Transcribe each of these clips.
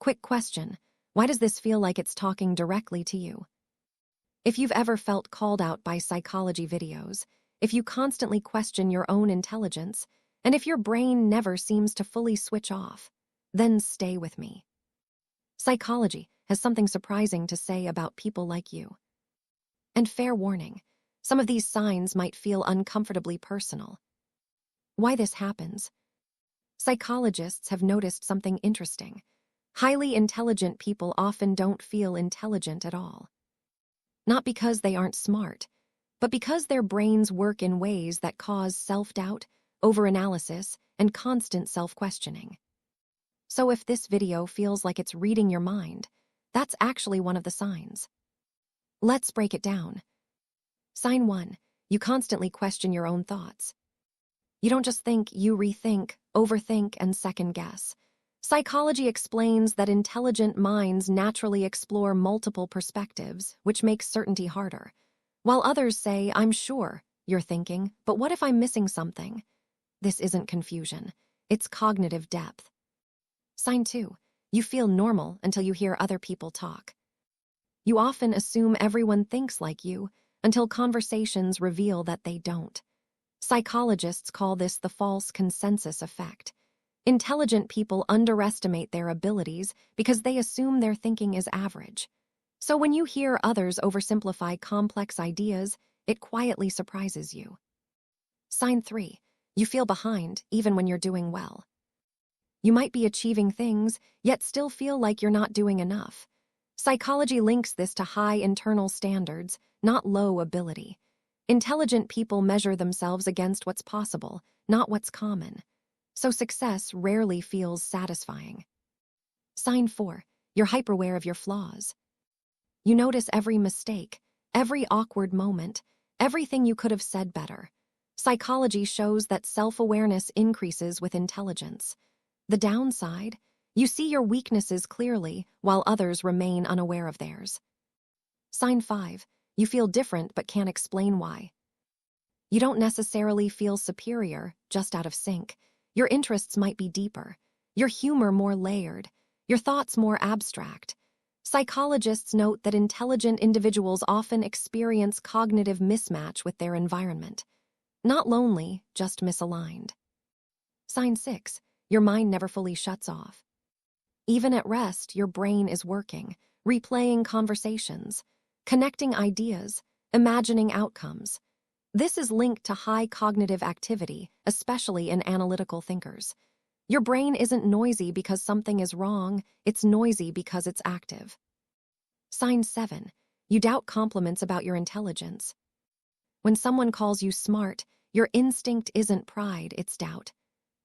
Quick question. Why does this feel like it's talking directly to you? If you've ever felt called out by psychology videos, if you constantly question your own intelligence, and if your brain never seems to fully switch off, then stay with me. Psychology has something surprising to say about people like you. And fair warning, some of these signs might feel uncomfortably personal. Why this happens? Psychologists have noticed something interesting. Highly intelligent people often don't feel intelligent at all. Not because they aren't smart, but because their brains work in ways that cause self-doubt, overanalysis, and constant self-questioning. So if this video feels like it's reading your mind, that's actually one of the signs. Let's break it down. Sign 1. You constantly question your own thoughts. You don't just think, you rethink, overthink, and second-guess. Psychology explains that intelligent minds naturally explore multiple perspectives, which makes certainty harder. While others say, I'm sure, you're thinking, but what if I'm missing something? This isn't confusion. It's cognitive depth. Sign 2. You feel normal until you hear other people talk. You often assume everyone thinks like you until conversations reveal that they don't. Psychologists call this the false consensus effect. Intelligent people underestimate their abilities because they assume their thinking is average. So when you hear others oversimplify complex ideas, it quietly surprises you. Sign 3. You feel behind even when you're doing well. You might be achieving things, yet still feel like you're not doing enough. Psychology links this to high internal standards, not low ability. Intelligent people measure themselves against what's possible, not what's common. So success rarely feels satisfying. Sign 4. You're hyper-aware of your flaws. You notice every mistake, every awkward moment, everything you could have said better. Psychology shows that self-awareness increases with intelligence. The downside? You see your weaknesses clearly while others remain unaware of theirs. Sign 5. You feel different but can't explain why. You don't necessarily feel superior, just out of sync. Your interests might be deeper, your humor more layered, your thoughts more abstract. Psychologists note that intelligent individuals often experience cognitive mismatch with their environment. Not lonely, just misaligned. Sign 6. Your mind never fully shuts off. Even at rest, your brain is working, replaying conversations, connecting ideas, imagining outcomes. This is linked to high cognitive activity, especially in analytical thinkers. Your brain isn't noisy because something is wrong, it's noisy because it's active. Sign 7. You doubt compliments about your intelligence. When someone calls you smart, your instinct isn't pride, it's doubt.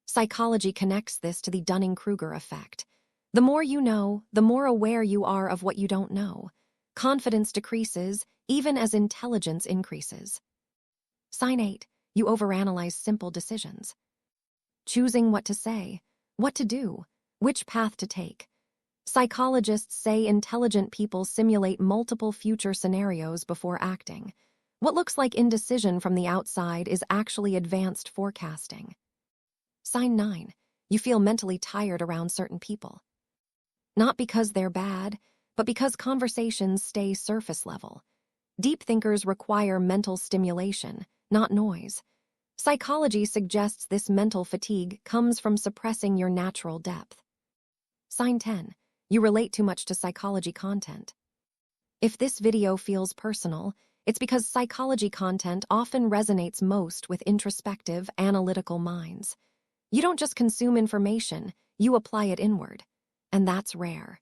Psychology connects this to the Dunning-Kruger effect. The more you know, the more aware you are of what you don't know. Confidence decreases, even as intelligence increases. Sign 8. You overanalyze simple decisions. Choosing what to say, what to do, which path to take. Psychologists say intelligent people simulate multiple future scenarios before acting. What looks like indecision from the outside is actually advanced forecasting. Sign 9. You feel mentally tired around certain people. Not because they're bad, but because conversations stay surface level. Deep thinkers require mental stimulation, not noise. Psychology suggests this mental fatigue comes from suppressing your natural depth. Sign 10. You relate too much to psychology content. If this video feels personal, it's because psychology content often resonates most with introspective, analytical minds. You don't just consume information, you apply it inward. And that's rare.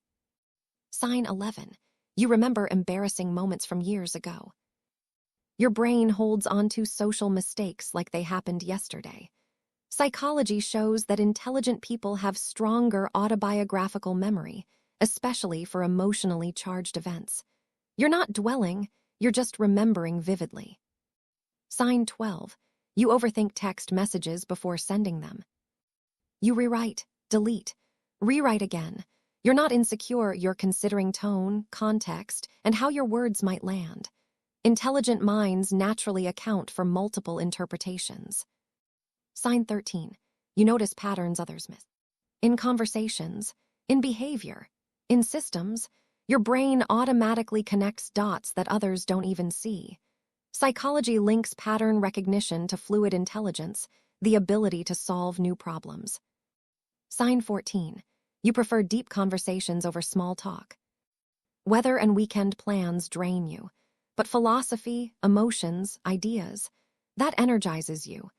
Sign 11. You remember embarrassing moments from years ago. Your brain holds onto social mistakes like they happened yesterday. Psychology shows that intelligent people have stronger autobiographical memory, especially for emotionally charged events. You're not dwelling, you're just remembering vividly. Sign 12. You overthink text messages before sending them. You rewrite, delete, rewrite again. You're not insecure, you're considering tone, context, and how your words might land. Intelligent minds naturally account for multiple interpretations. Sign 13. You notice patterns others miss. In conversations, in behavior, In systems, your brain automatically connects dots that others don't even see. Psychology links pattern recognition to fluid intelligence, the ability to solve new problems. Sign 14. You prefer deep conversations over small talk. Weather and weekend plans drain you, but philosophy, emotions, ideas, that energizes you.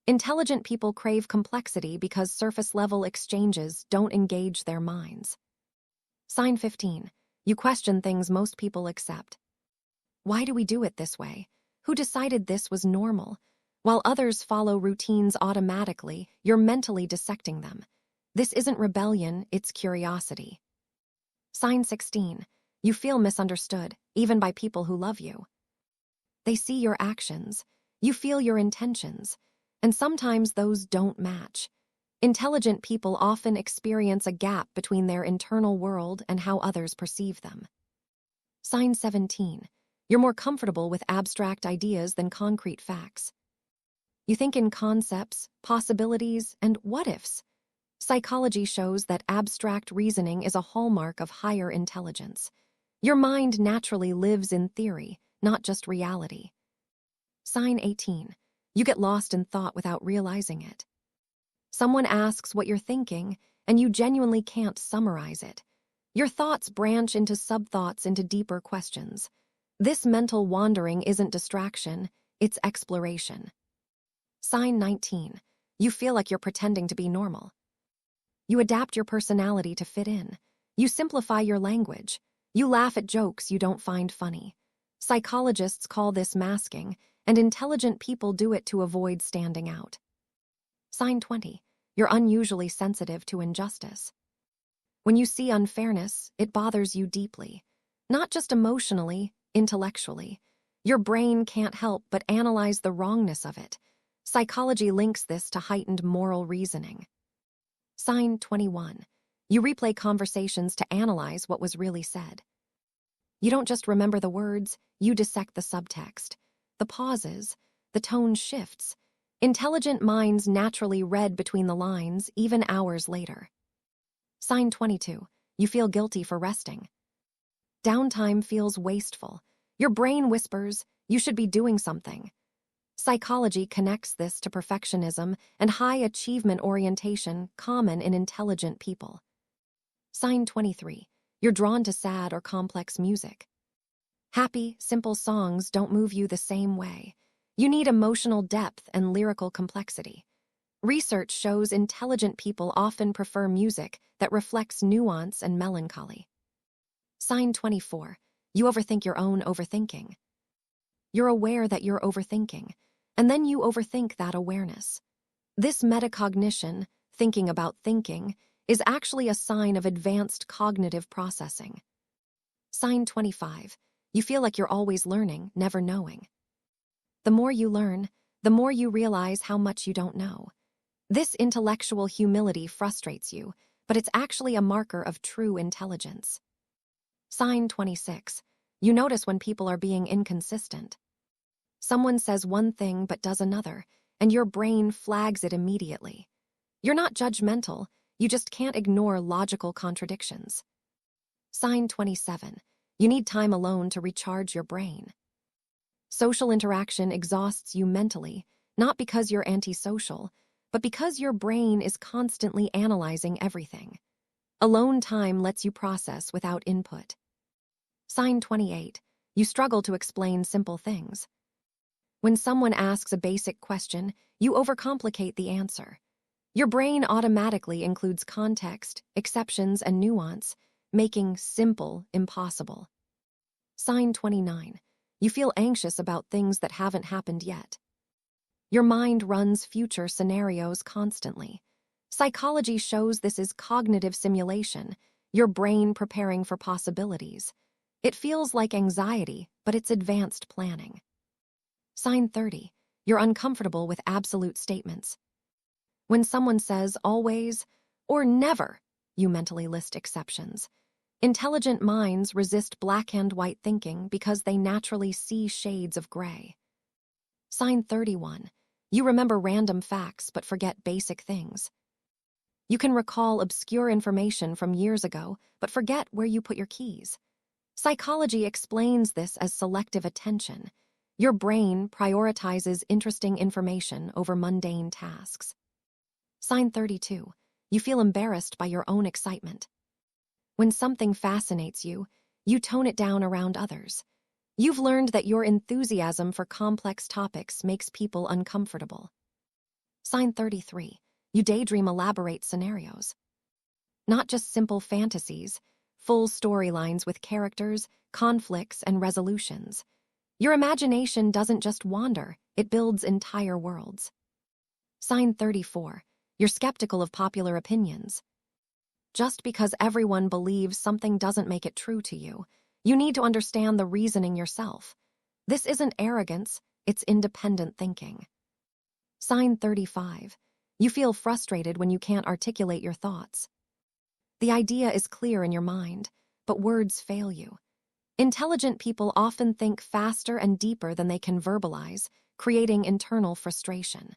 Intelligent people crave complexity because surface-level exchanges don't engage their minds. Sign 15. You question things most people accept. Why do we do it this way? Who decided this was normal? While others follow routines automatically, you're mentally dissecting them. This isn't rebellion, it's curiosity. Sign 16. You feel misunderstood, even by people who love you. They see your actions, you feel your intentions, and sometimes those don't match. Intelligent people often experience a gap between their internal world and how others perceive them. Sign 17. You're more comfortable with abstract ideas than concrete facts. You think in concepts, possibilities, and what-ifs. Psychology shows that abstract reasoning is a hallmark of higher intelligence. Your mind naturally lives in theory, not just reality. Sign 18. You get lost in thought without realizing it. Someone asks what you're thinking, and you genuinely can't summarize it. Your thoughts branch into sub-thoughts into deeper questions. This mental wandering isn't distraction, it's exploration. Sign 19. You feel like you're pretending to be normal. You adapt your personality to fit in. You simplify your language. You laugh at jokes you don't find funny. Psychologists call this masking, and intelligent people do it to avoid standing out. Sign 20. You're unusually sensitive to injustice. When you see unfairness, it bothers you deeply. Not just emotionally, intellectually. Your brain can't help but analyze the wrongness of it. Psychology links this to heightened moral reasoning. Sign 21. You replay conversations to analyze what was really said. You don't just remember the words, you dissect the subtext. The pauses, the tone shifts. Intelligent minds naturally read between the lines, even hours later. Sign 22. You feel guilty for resting. Downtime feels wasteful. Your brain whispers, you should be doing something. Psychology connects this to perfectionism and high achievement orientation common in intelligent people. Sign 23. You're drawn to sad or complex music. Happy, simple songs don't move you the same way. You need emotional depth and lyrical complexity. Research shows intelligent people often prefer music that reflects nuance and melancholy. Sign 24. You overthink your own overthinking. You're aware that you're overthinking, and then you overthink that awareness. This metacognition, thinking about thinking, is actually a sign of advanced cognitive processing. Sign 25. You feel like you're always learning, never knowing. The more you learn, the more you realize how much you don't know. This intellectual humility frustrates you, but it's actually a marker of true intelligence. Sign 26. You notice when people are being inconsistent. Someone says one thing but does another, and your brain flags it immediately. You're not judgmental, you just can't ignore logical contradictions. Sign 27. You need time alone to recharge your brain. Social interaction exhausts you mentally, not because you're antisocial, but because your brain is constantly analyzing everything. Alone time lets you process without input. Sign 28. You struggle to explain simple things. When someone asks a basic question, you overcomplicate the answer. Your brain automatically includes context, exceptions, and nuance, making simple impossible. Sign 29. You feel anxious about things that haven't happened yet. Your mind runs future scenarios constantly. Psychology shows this is cognitive simulation, your brain preparing for possibilities. It feels like anxiety, but it's advanced planning. Sign 30. You're uncomfortable with absolute statements. When someone says always or never, you mentally list exceptions. Intelligent minds resist black and white thinking because they naturally see shades of gray. Sign 31. You remember random facts but forget basic things. You can recall obscure information from years ago, but forget where you put your keys. Psychology explains this as selective attention. Your brain prioritizes interesting information over mundane tasks. Sign 32. You feel embarrassed by your own excitement. When something fascinates you, you tone it down around others. You've learned that your enthusiasm for complex topics makes people uncomfortable. Sign 33. You daydream elaborate scenarios. Not just simple fantasies, full storylines with characters, conflicts, and resolutions. Your imagination doesn't just wander, it builds entire worlds. Sign 34. You're skeptical of popular opinions. Just because everyone believes something doesn't make it true to you, you need to understand the reasoning yourself. This isn't arrogance, it's independent thinking. Sign 35. You feel frustrated when you can't articulate your thoughts. The idea is clear in your mind, but words fail you. Intelligent people often think faster and deeper than they can verbalize, creating internal frustration.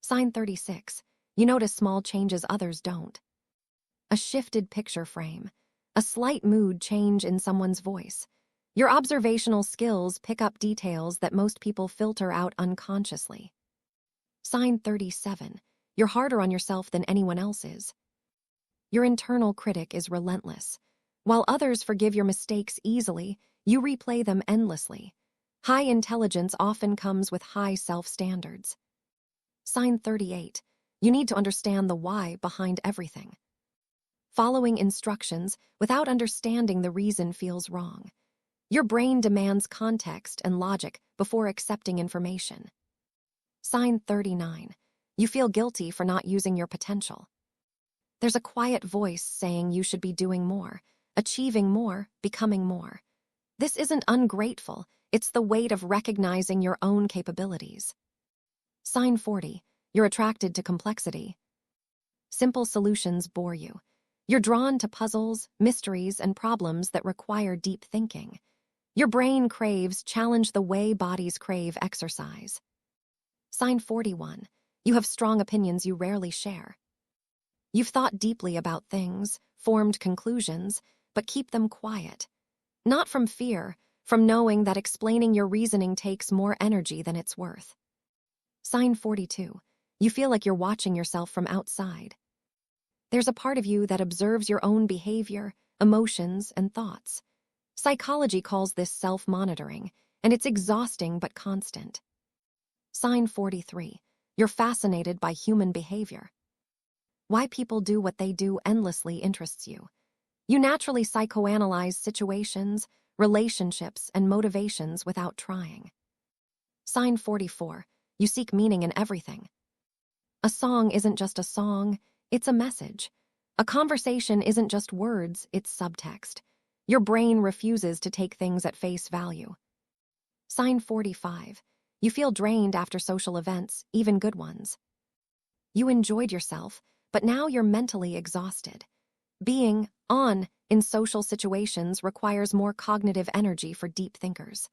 Sign 36. You notice small changes others don't. A shifted picture frame, a slight mood change in someone's voice. Your observational skills pick up details that most people filter out unconsciously. Sign 37. You're harder on yourself than anyone else is. Your internal critic is relentless. While others forgive your mistakes easily, you replay them endlessly. High intelligence often comes with high self-standards. Sign 38. You need to understand the why behind everything. Following instructions without understanding the reason feels wrong. Your brain demands context and logic before accepting information. Sign 39. You feel guilty for not using your potential. There's a quiet voice saying you should be doing more, achieving more, becoming more. This isn't ungrateful, it's the weight of recognizing your own capabilities. Sign 40. You're attracted to complexity. Simple solutions bore you. You're drawn to puzzles, mysteries, and problems that require deep thinking. Your brain craves challenge the way bodies crave exercise. Sign 41. You have strong opinions you rarely share. You've thought deeply about things, formed conclusions, but keep them quiet. Not from fear, from knowing that explaining your reasoning takes more energy than it's worth. Sign 42. You feel like you're watching yourself from outside. There's a part of you that observes your own behavior, emotions, and thoughts. Psychology calls this self-monitoring, and it's exhausting but constant. Sign 43. You're fascinated by human behavior. Why people do what they do endlessly interests you. You naturally psychoanalyze situations, relationships, and motivations without trying. Sign 44. You seek meaning in everything. A song isn't just a song, it's a message. A conversation isn't just words, it's subtext. Your brain refuses to take things at face value. Sign 45. You feel drained after social events, even good ones. You enjoyed yourself, but now you're mentally exhausted. Being on in social situations requires more cognitive energy for deep thinkers.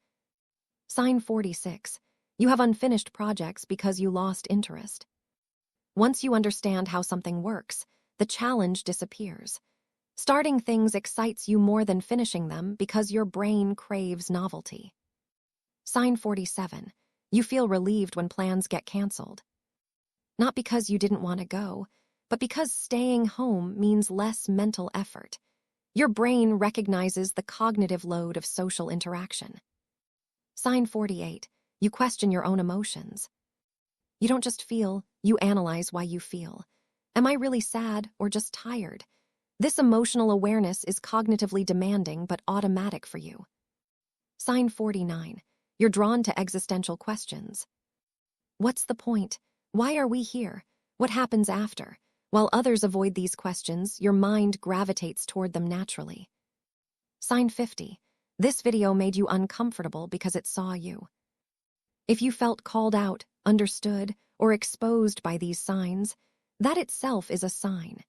Sign 46. You have unfinished projects because you lost interest. Once you understand how something works, the challenge disappears. Starting things excites you more than finishing them because your brain craves novelty. Sign 47. You feel relieved when plans get canceled. Not because you didn't want to go, but because staying home means less mental effort. Your brain recognizes the cognitive load of social interaction. Sign 48. You question your own emotions. You don't just feel, you analyze why you feel. Am I really sad or just tired? This emotional awareness is cognitively demanding but automatic for you. Sign 49. You're drawn to existential questions. What's the point? Why are we here? What happens after? While others avoid these questions, your mind gravitates toward them naturally. Sign 50. This video made you uncomfortable because it saw you. If you felt called out, understood, or exposed by these signs, that itself is a sign.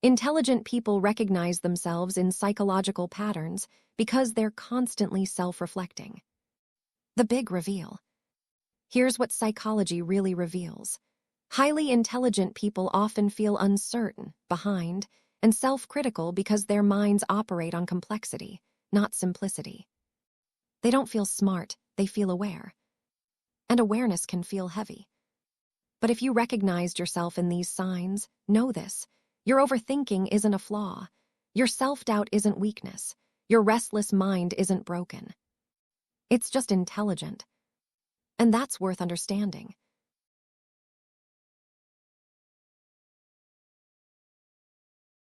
Intelligent people recognize themselves in psychological patterns because they're constantly self-reflecting. The big reveal. Here's what psychology really reveals. Highly intelligent people often feel uncertain, behind, and self-critical because their minds operate on complexity, not simplicity. They don't feel smart, they feel aware. And awareness can feel heavy. But if you recognized yourself in these signs, know this: your overthinking isn't a flaw. Your self-doubt isn't weakness. Your restless mind isn't broken. It's just intelligent. And that's worth understanding.